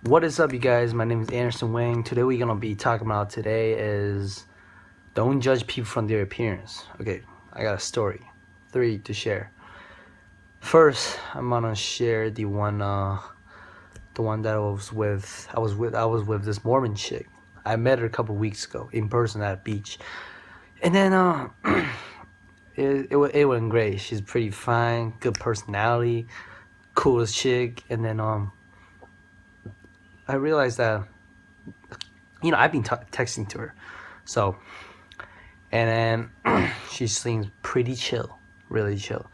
What is up, you guys? My name is Anderson Wang. Today we're gonna be talking about today is don't judge people from their appearance. Okay, I got a story, 3 to share. First, I'm gonna share the one that I was with this Mormon chick. I met her a couple weeks ago in person at a beach, and then it went great. She's pretty fine, good personality, coolest chick, and then I realized that I've been texting to her, so and then she seems pretty chill, really chill.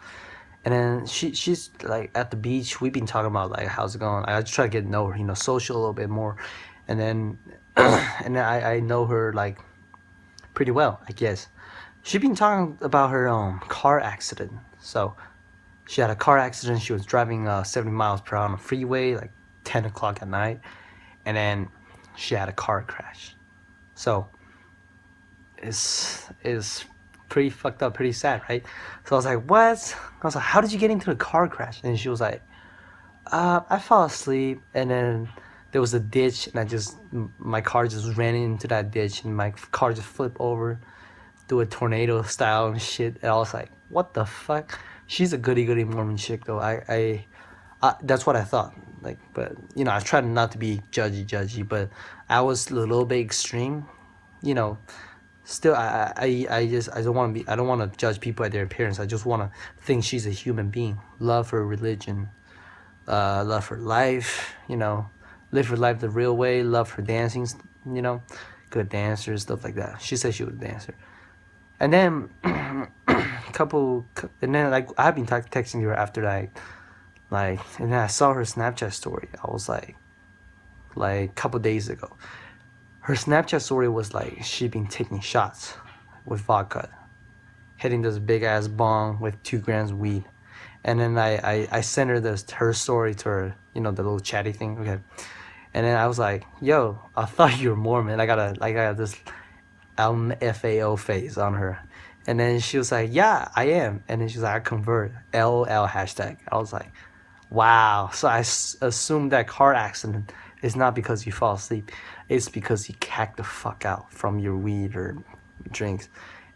And then she's like at the beach. We've been talking about like how's it going. I just try to get to know her, social a little bit more, and then I know her like pretty well, I guess. She's been talking about her car accident. So she had a car accident. She was driving 70 miles per hour on a freeway like 10 o'clock at night, and then she had a car crash. So is pretty fucked up, pretty sad, right? So I was like, what? I was like, how did you get into the car crash? And she was like, I fell asleep, and then there was a ditch, and my car just ran into that ditch, and my car just flipped over, do a tornado style and shit. And I was like, what the fuck? She's a goody goody Mormon chick though. That's what I thought. Like, but I tried not to be judgy, but I was a little bit extreme, you know still I don't want to be, I don't want to judge people at their appearance. I just want to think she's a human being, love her religion, love her life, live her life the real way, love her dancing, you know good dancer, stuff like that. She said she was a dancer. And then like I've been texting her after that, like, and then I saw her Snapchat story. I was like couple days ago, her Snapchat story was like she been taking shots with vodka, hitting this big ass bong with 2 grams of weed. And then I sent her her story to her, the little chatty thing. Okay. And then I was like, yo, I thought you were Mormon. I got this LMFAO face on her. And then she was like, yeah, I am. And then she was like, I convert, LOL hashtag. I was like, wow. So I assumed that car accident is not because you fall asleep. It's because you cack the fuck out from your weed or drinks.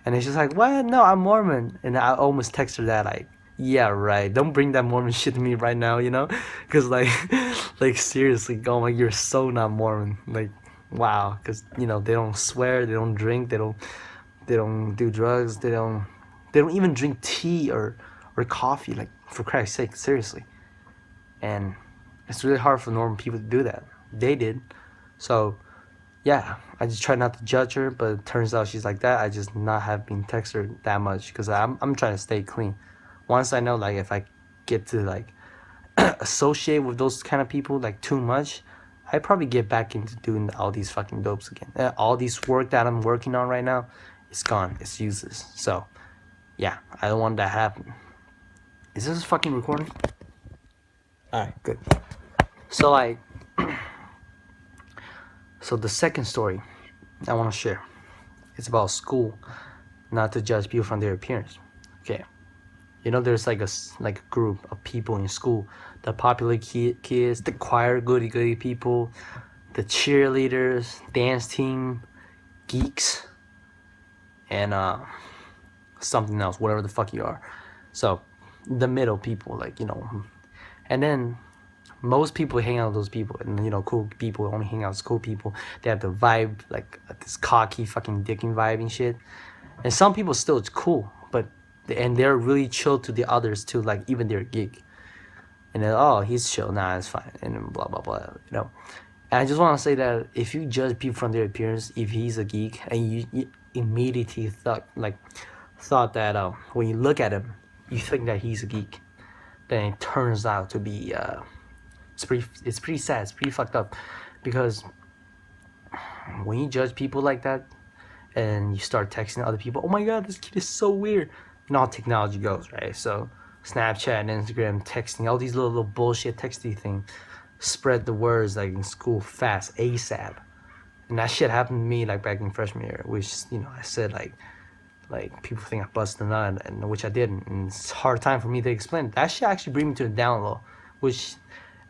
And then she's like, what? No, I'm Mormon. And I almost text her that, like, yeah, right. Don't bring that Mormon shit to me right now, Because, like, like, seriously, oh my, you're so not Mormon. Like, wow. Because, they don't swear, they don't drink, they don't do drugs, they don't even drink tea or coffee, like, for Christ's sake, seriously. And it's really hard for normal people to do that. They did. So yeah, I just try not to judge her, but it turns out she's like that. I just not have been text her that much because I'm trying to stay clean. Once I know, like, if I get to like associate with those kind of people like too much, I probably get back into doing all these fucking dopes again. All these work that I'm working on right now, it's gone. It's useless. So yeah, I don't want that to happen. Is this fucking recording? All right, good. So like, so the second story I want to share, it's about school, not to judge people from their appearance. Okay, there's like a group of people in school, the popular kids, the choir goody people, the cheerleaders, dance team, geeks, and something else, whatever the fuck you are. So the middle people, like, and then most people hang out with those people, and cool people only hang out with cool people. They have the vibe, like this cocky fucking dicking vibe and shit. And some people still, it's cool, but they're really chill to the others too, like even their geek. And then, oh, he's chill, nah, it's fine, and then blah blah blah. And I just want to say that if you judge people from their appearance, if he's a geek, and you immediately thought that when you look at him, you think that he's a geek, then it turns out to be it's pretty sad. It's pretty fucked up, because when you judge people like that, and you start texting other people, oh my god, this kid is so weird. How technology goes, right? So Snapchat and Instagram, texting, all these little bullshit texty things, spread the words like in school fast, ASAP. And that shit happened to me like back in freshman year, which I said like people think I busted a nut, and which I didn't. And it's a hard time for me to explain. That shit actually bring me to the down low, which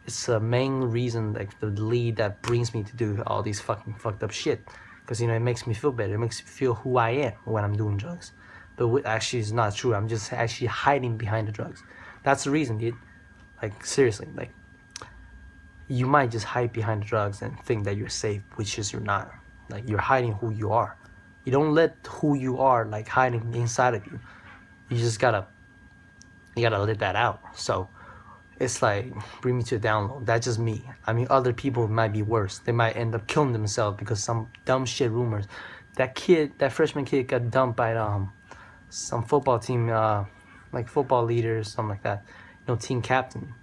it's the main reason, like the lead that brings me to do all these fucking fucked up shit. Because it makes me feel better. It makes me feel who I am when I'm doing drugs. But actually, it's not true. I'm just actually hiding behind the drugs. That's the reason, dude. Like seriously, like you might just hide behind the drugs and think that you're safe, which is you're not. Like you're hiding who you are. You don't let who you are like hiding inside of you. You just gotta let that out. So it's like bring me to a download. That's just me. I mean, other people might be worse. They might end up killing themselves because some dumb shit rumors. That freshman kid got dumped by some football team, like football leaders, something like that. Team captain.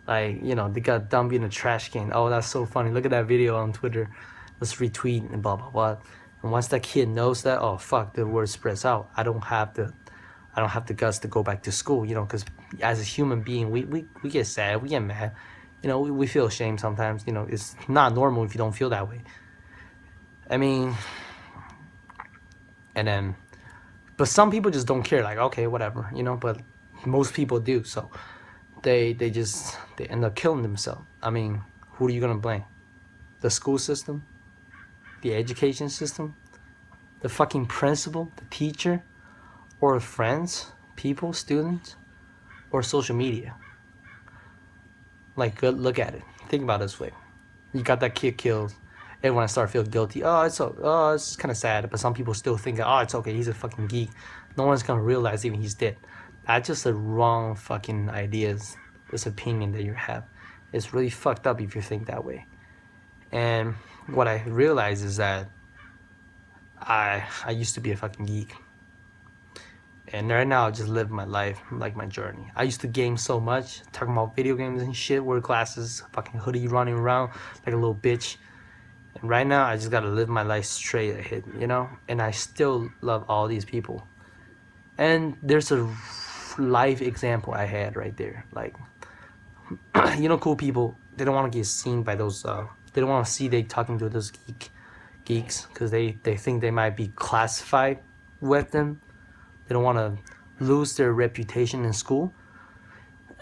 Like, they got dumped in a trash can. Oh, that's so funny. Look at that video on Twitter. Let's retweet and blah blah blah. And once that kid knows that, oh fuck, the word spreads out. I don't have the guts to go back to school, because as a human being, we get sad, we get mad, we feel ashamed sometimes. It's not normal if you don't feel that way. I mean, and then, but some people just don't care, like, okay, whatever, but most people do, so they end up killing themselves. I mean, who are you gonna blame? The school system? The education system? The fucking principal? The teacher? Or friends, people, students, or social media? Like, look at it. Think about it this way. You got that kid killed. Everyone start feeling guilty. It's kind of sad, but some people still think, oh, it's okay. He's a fucking geek. No one's gonna realize even he's dead. That's just the wrong fucking ideas. This opinion that you have. It's really fucked up if you think that way. And what I realized is that I used to be a fucking geek. And right now, I just live my life, like my journey. I used to game so much, talking about video games and shit, wear glasses, fucking hoodie, running around like a little bitch. And right now, I just gotta live my life straight ahead, And I still love all these people. And there's a life example I had right there. Like, cool people, they don't want to get seen by those, they don't want to see they talking to those geeks, because they think they might be classified with them. They don't want to lose their reputation in school.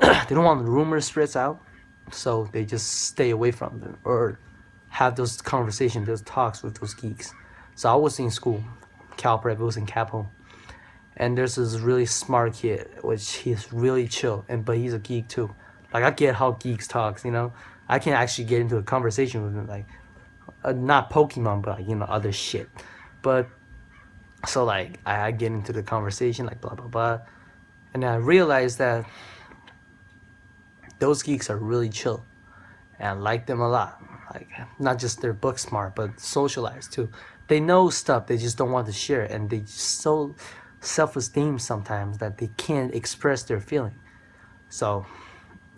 They don't want the rumors spreads out, so they just stay away from them or have those conversations, those talks with those geeks. So I was in school, Cal Prep, was in Capo, and there's this really smart kid, which he's really chill, but he's a geek too. Like, I get how geeks talks, I can actually get into a conversation with him, like, not Pokemon, but like, other shit. But so like I get into the conversation, like blah blah blah, and I realized that those geeks are really chill, and I like them a lot. Like, not just they're book smart, but socialized too. They know stuff, they just don't want to share, and they just so self-esteem sometimes that they can't express their feeling. So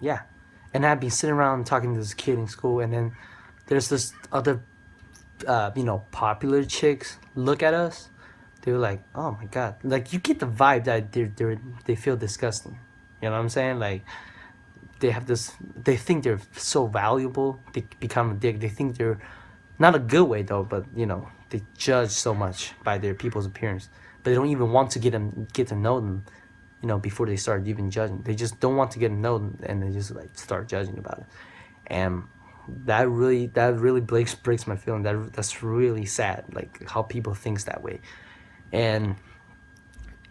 yeah, and I'd be sitting around talking to this kid in school, and then there's this other popular chicks look at us. They're like, oh my god, like, you get the vibe that they feel disgusting. You know what I'm saying? Like, they have this, they think they're so valuable, they become a dick. They think they're, not a good way though, but they judge so much by their people's appearance, but they don't even want to get to know them, before they start even judging. They just don't want to get to know them, and they just like start judging about it. And that really breaks my feeling. That's really sad, like how people thinks that way. And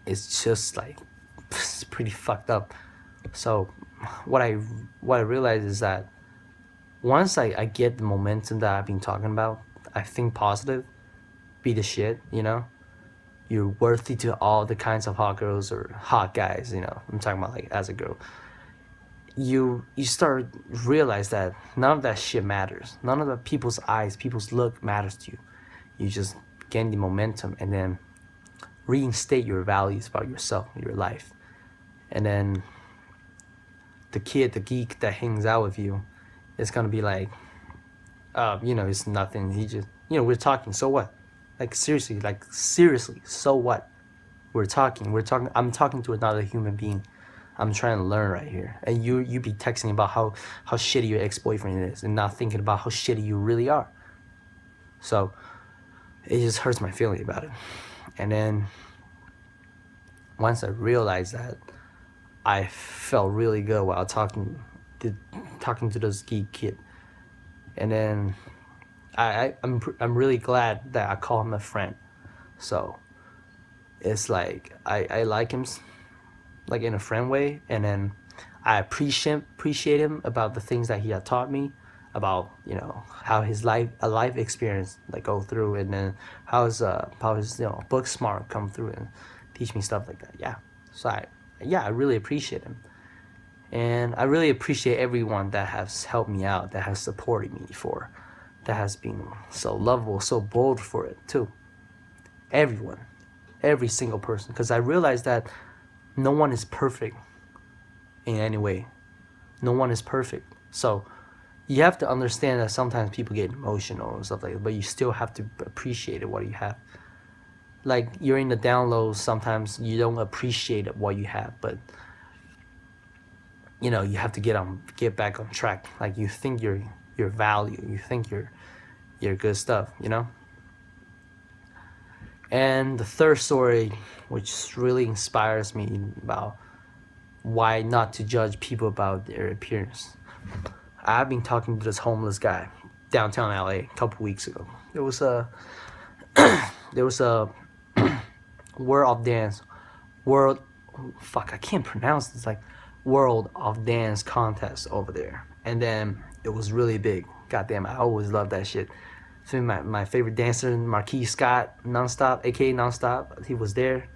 it's just like, it's pretty fucked up. So what I realize is that once I get the momentum that I've been talking about, I think positive, be the shit, you're worthy to all the kinds of hot girls or hot guys, I'm talking about like as a girl. You start realize that none of that shit matters. None of the people's eyes, people's look matters to you. You just gain the momentum and then reinstate your values about yourself, your life. And then the geek that hangs out with you is gonna be like, it's nothing. He just, we're talking, so what? Like, seriously, so what? We're talking, I'm talking to another human being. I'm trying to learn right here. And you be texting about how shitty your ex-boyfriend is and not thinking about how shitty you really are. So it just hurts my feeling about it. And then once I realized that, I felt really good while talking talking to this geek kid, and then I'm really glad that I call him a friend. So it's like I like him like in a friend way, and then I appreciate him about the things that he had taught me about, you know, how his life experience like go through, and then how his you know, book smart come through and teach me stuff like that. Yeah. So I really appreciate him. And I really appreciate everyone that has helped me out, that has supported me for, that has been so lovable, so bold for it too. Everyone, every single person, because I realized that no one is perfect in any way. No one is perfect. So you have to understand that sometimes people get emotional and stuff like that, but you still have to appreciate what you have. Like you're in the down low, sometimes you don't appreciate what you have, but you know, you have to get back on track. Like you think your value, you think your good stuff, you know. And the third story, which really inspires me about why not to judge people about their appearance. I've been talking to this homeless guy downtown LA a couple weeks ago. There was a world I can't pronounce this, like World of Dance contest over there, and then it was really big. Goddamn, I always love that shit. So my favorite dancer, Marquis Scott, Nonstop, aka Nonstop, he was there.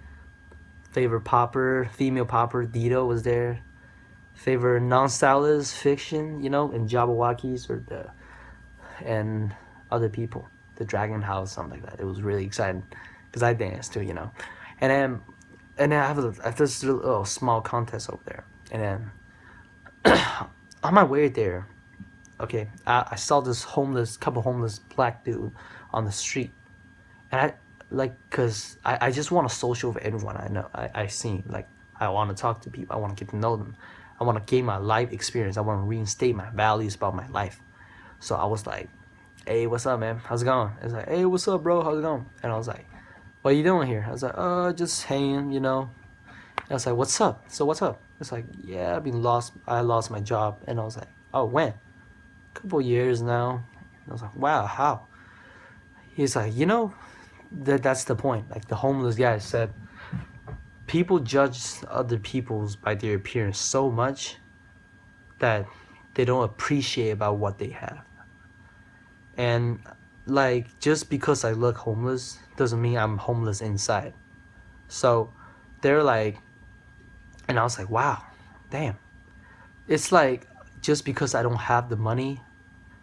Favorite popper, female popper, Dido was there. Favorite non-stylist, Fiction, you know, and Jabberwockies and other people, the Dragon House, something like that. It was really exciting because I danced too, you know. And then I have this little small contest over there, and then on my way there, okay, I saw this couple homeless black dude on the street, and cause I just want to social with everyone I know, I see. Like I want to talk to people, I want to get to know them, I want to gain my life experience, I want to reinstate my values about my life. So I was like, hey, what's up, man? How's it going? It's like, hey, what's up, bro? How's it going? And I was like, what are you doing here? I was like, just hanging, you know. And I was like, what's up? So what's up? It's like, yeah, I lost my job. And I was like, oh, when? Couple years now. I was like, wow, how? He's like, you know, that's the point. Like the homeless guy said, people judge other people's by their appearance so much that they don't appreciate about what they have. And like, just because I look homeless doesn't mean I'm homeless inside. So they're like, and I was like, wow, damn. It's like, just because I don't have the money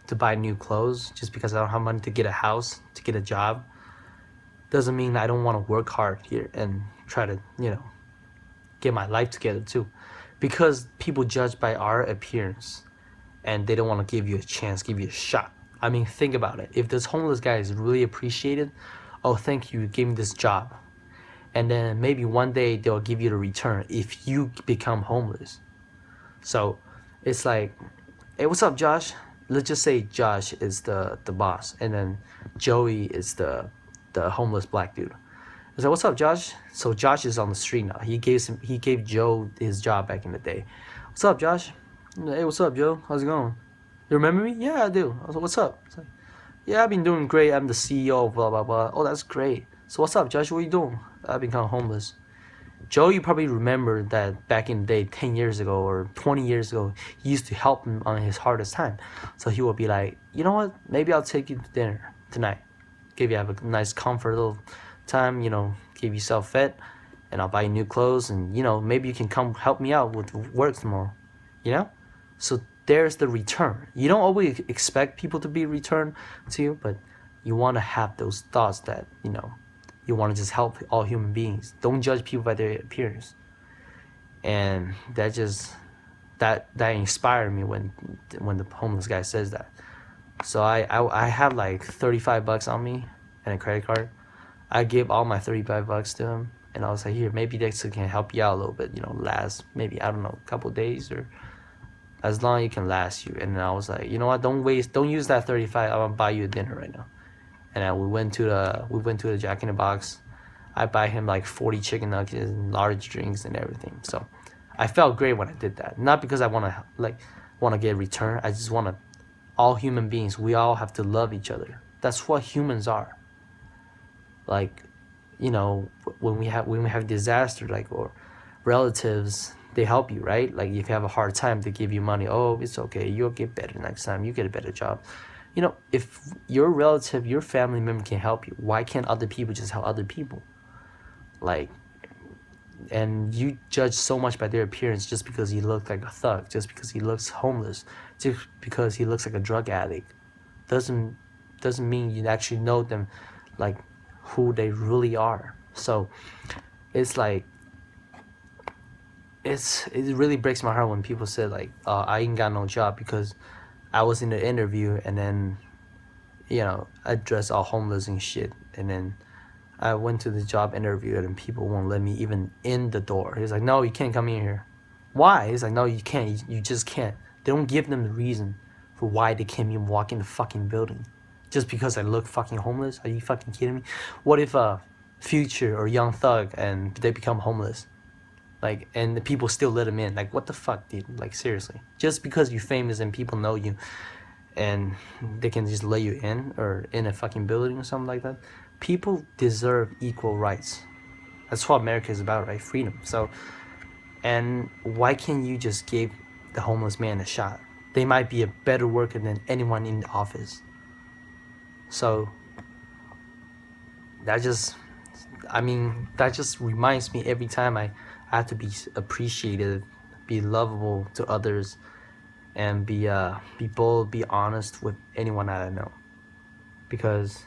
to buy new clothes, just because I don't have money to get a house, to get a job, doesn't mean I don't want to work hard here and try to, you know, get my life together too. Because people judge by our appearance and they don't want to give you a chance, give you a shot. I mean, think about it. If this homeless guy is really appreciated, oh, thank you, you gave me this job. And then maybe one day they'll give you the return if you become homeless. So it's like, hey, what's up, Josh? Let's just say Josh is the boss, and then Joey is the homeless black dude. I said, what's up, Josh? So Josh is on the street now. He gave Joe his job back in the day. What's up, Josh? Hey, what's up, Joe? How's it going? You remember me? Yeah, I do. I was like, what's up? It's like, yeah, I've been doing great. I'm the CEO of blah, blah, blah. Oh, that's great. So what's up, Josh? What are you doing? I've been kind of homeless. Joe, you probably remember that back in the day, 10 years ago or 20 years ago, he used to help him on his hardest time. So he would be like, you know what? Maybe I'll take you to dinner tonight. Give you have a nice comfortable time, you know, give yourself fed, and I'll buy you new clothes, and, you know, maybe you can come help me out with work tomorrow, you know? So there's the return. You don't always expect people to be returned to you, but you want to have those thoughts that, you know, you want to just help all human beings. Don't judge people by their appearance. And that inspired me when the homeless guy says that. So I have like $35 on me and a credit card. I gave all my $35 to him, and I was like, here, maybe this can help you out a little bit, you know, last maybe, I don't know, a couple days, or as long as it can last you. And I was like, you know what, don't use that 35. I'm gonna buy you a dinner right now. And then we went to the Jack in the Box. I buy him like 40 chicken nuggets and large drinks and everything. So I felt great when I did that. Not because I want to, like, want to get return. I just want to, all human beings, we all have to love each other. That's what humans are. Like, you know, when we have disaster, like, or relatives, they help you, right? Like if you have a hard time, they give you money. Oh, it's okay, you'll get better next time, you get a better job. You know, if your relative, your family member can help you, why can't other people just help other people? Like, and you judge so much by their appearance just because he looks like a thug, just because he looks homeless, just because he looks like a drug addict, doesn't mean you actually know them, like who they really are. So it's like, it really breaks my heart when people say like, I ain't got no job because I was in the interview and then, you know, I dress all homeless and shit, and then I went to the job interview and people won't let me even in the door. He's like, no, you can't come in here. Why? He's like, no, you can't. You just can't. They don't give them the reason for why they can't even walk in the fucking building. Just because I look fucking homeless? Are you fucking kidding me? What if Future or Young Thug and they become homeless? Like, and the people still let them in. Like, what the fuck, dude? Like, seriously. Just because you're famous and people know you and they can just let you in or in a fucking building or something like that. People deserve equal rights. That's what America is about, right? Freedom. So, and why can't you just give the homeless man a shot? They might be a better worker than anyone in the office. So, that just reminds me every time I have to be appreciated, be lovable to others, and be bold, be honest with anyone that I know. Because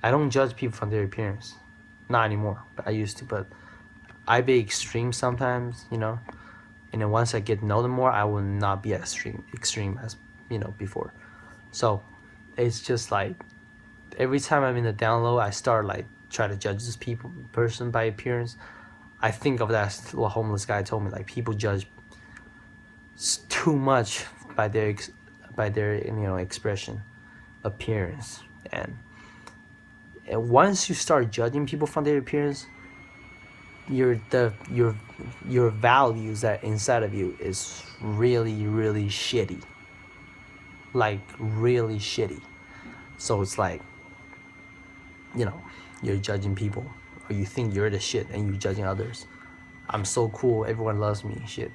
I don't judge people from their appearance. Not anymore, but I used to. But I be extreme sometimes, you know. And then once I get to know them more, I will not be as extreme as, you know, before. So it's just like every time I'm in the down low, I start like try to judge this person by appearance. I think of that what homeless guy told me, like people judge too much by their you know, expression, appearance, and once you start judging people from their appearance, your values that inside of you is really, really shitty. Like really shitty. So it's like, you know, you're judging people, or you think you're the shit and you're judging others. I'm so cool, everyone loves me, shit.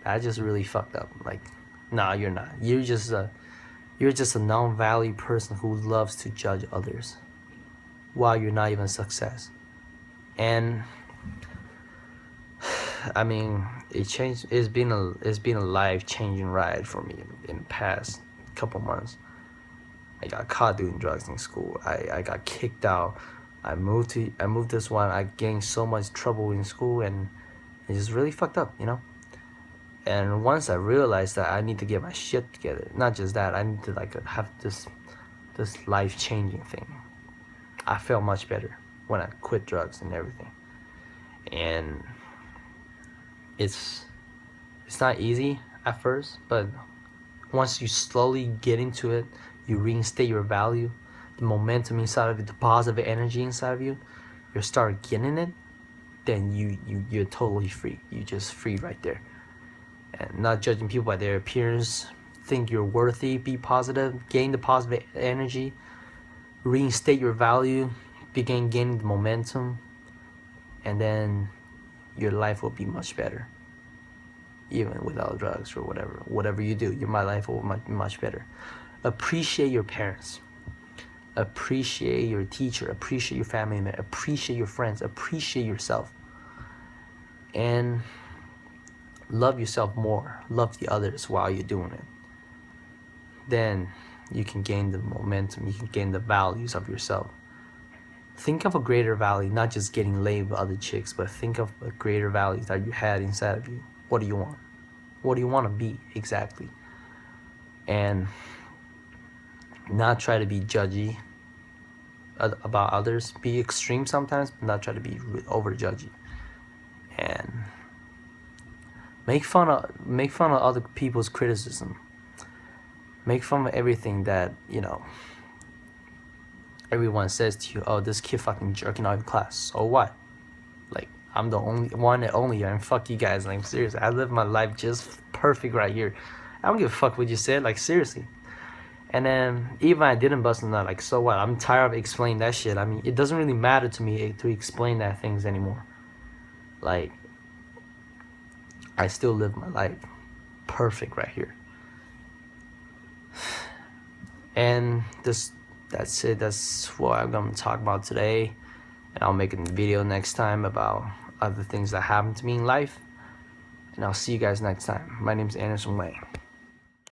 That just really fucked up. Like, nah, you're not. You're just a non-value person who loves to judge others while you're not even a success. And I mean, it's been a life-changing ride for me in the past couple months. I got caught doing drugs in school. I got kicked out. I moved this one. I gained so much trouble in school, and it's just really fucked up, you know. And once I realized that I need to get my shit together, not just that, I need to like have this life-changing thing. I felt much better when I quit drugs and everything. And it's not easy at first, but once you slowly get into it, you reinstate your value, the momentum inside of you, the positive energy inside of you, you start getting it, then you're totally free. You're just free right there. And not judging people by their appearance, think you're worthy, be positive, gain the positive energy, reinstate your value, begin gaining the momentum, and then your life will be much better. Even without drugs or whatever you do, my life will be much better. Appreciate your parents, appreciate your teacher, appreciate your family member, appreciate your friends, appreciate yourself, and love yourself more, love the others while you're doing it. Then you can gain the momentum, you can gain the values of yourself. Think of a greater value, not just getting laid with other chicks, but think of a greater value that you had inside of you. What do you want? What do you want to be exactly? And not try to be judgy about others. Be extreme sometimes, but not try to be over judgy. And make fun of other people's criticism. Make fun of everything that, you know, everyone says to you. Oh, this kid fucking jerking out in class. So what? Like, I'm the only one and only, and fuck you guys. Like, seriously, I live my life just perfect right here. I don't give a fuck what you said, like seriously. And then even I didn't bust a nut, like so what? I'm tired of explaining that shit. I mean, it doesn't really matter to me to explain that things anymore. Like, I still live my life perfect right here. And that's it. That's what I'm gonna talk about today. And I'll make a video next time about other things that happened to me in life. And I'll see you guys next time. My name is Anderson Wang.